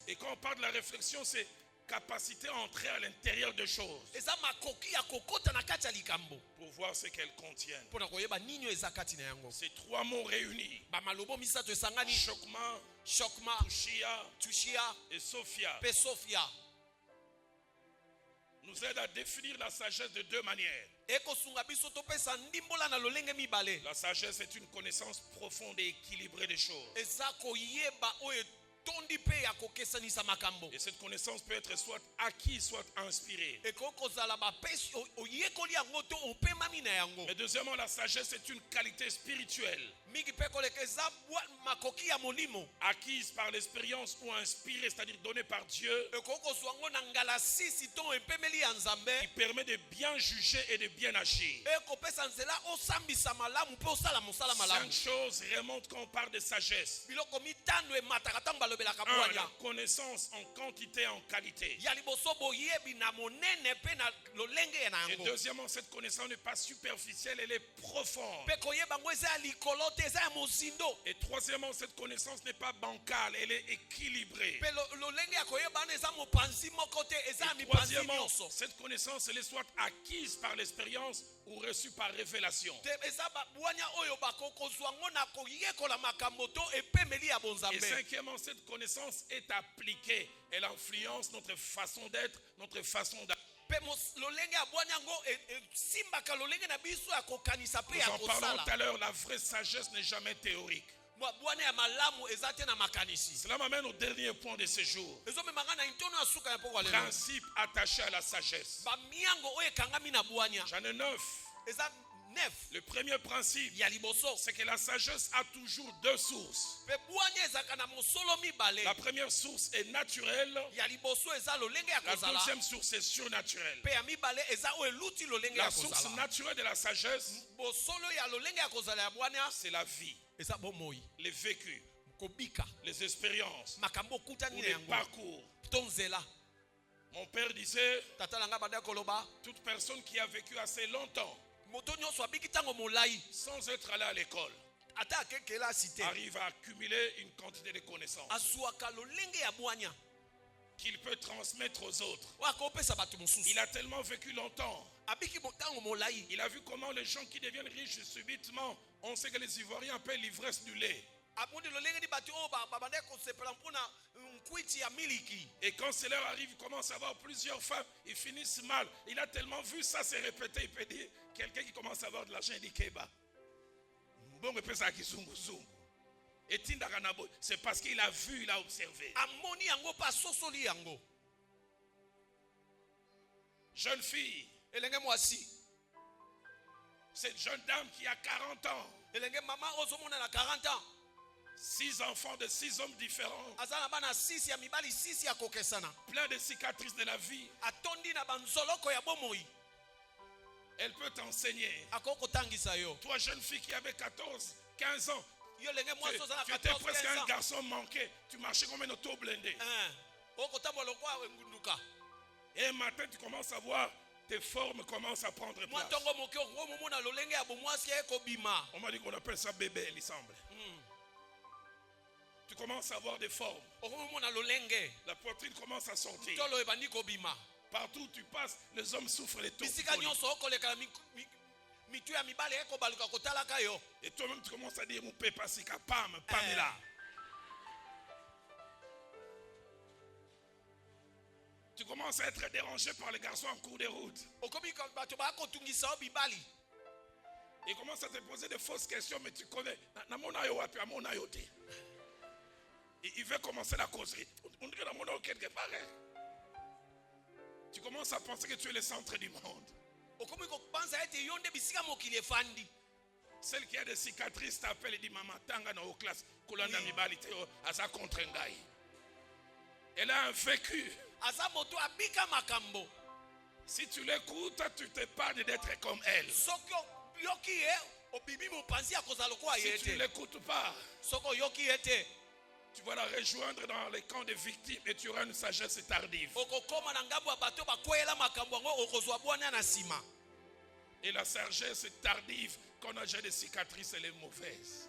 Et quand on parle de la réflexion, c'est capacité à entrer à l'intérieur des choses pour voir ce qu'elles contiennent. Ces trois mots réunis, Chokma, Tushia et Sophia, nous aident à définir la sagesse de deux manières. La sagesse est une connaissance profonde et équilibrée des choses. Et cette connaissance peut être soit acquise, soit inspirée. Mais deuxièmement, la sagesse est une qualité spirituelle, acquise par l'expérience ou inspirée, c'est-à-dire donnée par Dieu, qui permet de bien juger et de bien agir. 5 choses remontent quand on parle de sagesse. 1. La connaissance en quantité et en qualité. Et deuxièmement, cette connaissance n'est pas superficielle, elle est profonde. Et troisièmement, cette connaissance n'est pas bancale, elle est équilibrée. Et troisièmement, cette connaissance, elle est soit acquise par l'expérience ou reçue par révélation. Et cinquièmement, cette connaissance est appliquée. Elle influence notre façon d'être, notre façon d'agir. Nous en parlons tout à l'heure, la vraie sagesse n'est jamais théorique. Cela m'amène au dernier point de ce jour. Principe attaché à la sagesse. J'en ai 9. Le premier principe, c'est que la sagesse a toujours 2 sources. La première source est naturelle. La deuxième source est surnaturelle. La source naturelle de la sagesse, c'est la vie, les vécus, les expériences, ou les parcours. Mon père disait, toute personne qui a vécu assez longtemps sans être allé à l'école arrive à accumuler une quantité de connaissances qu'il peut transmettre aux autres. Il a tellement vécu longtemps. Il a vu comment les gens qui deviennent riches subitement, on sait que les Ivoiriens appellent l'ivresse du lait. Et quand cela arrive, il commence à avoir plusieurs femmes, ils finissent mal. Il a tellement vu ça se répéter, il peut dire, quelqu'un qui commence à avoir de l'argent, il dit Keba. C'est parce qu'il a vu, il a observé. Jeune fille, cette jeune dame qui a 40 ans, 6 enfants de 6 hommes différents, plein de cicatrices de la vie. Elle peut t'enseigner. Toi, jeune fille qui avait 14, 15 ans, tu étais presque un garçon manqué. Tu marchais comme un auto blindé. Et un matin, tu commences à voir tes formes commencent à prendre place. On m'a dit qu'on appelle ça bébé, il semble. Tu commences à avoir des formes. La poitrine commence à sortir. Partout où tu passes, les hommes souffrent les tourticolis. Et toi-même tu commences à dire Pamela. Tu commences à être dérangé par les garçons en cours de route. Ils commencent à te poser de fausses questions, mais tu connais. Il veut commencer la causerie. On dirait quelque part. Tu commences à penser que tu es le centre du monde. Celle qui a des cicatrices t'appelle et dit Maman, tanga na classe. Elle a un vécu. Si tu l'écoutes, tu t'épargnes d'être comme elle. Si tu ne l'écoutes pas, tu vas la rejoindre dans les camps des victimes et tu auras une sagesse tardive. Et la sagesse tardive, quand on a déjà des cicatrices, elle est mauvaise.